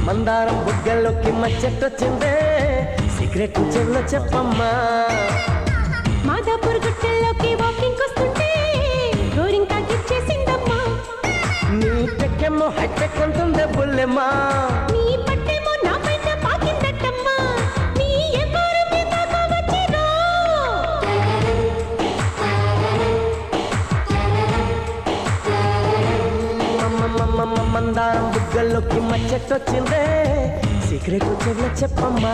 మందారం బుగ్గల్లోకి మచ్చెట్టొచ్చిందే సీక్రెట్ చెల్లో చెప్పమ్మా మాదాపూర్ గుట్టల్లోకి వాకింగ్ వస్తుంటే గోరింకా గిచ్చేసిందమ్మా నీ టెక్కేమో హైటెక్ అంటుందే బుల్లెమ్మా నీ పట్టేమో నా పైన పాకిందట్టమ్మా నీ ఎవరు దాకా వచ్చిరో మందారం బుగ్గల్లోకి మచ్చెట్టొచ్చిందే సీక్రెట్ చెల్లో చెప్పమ్మా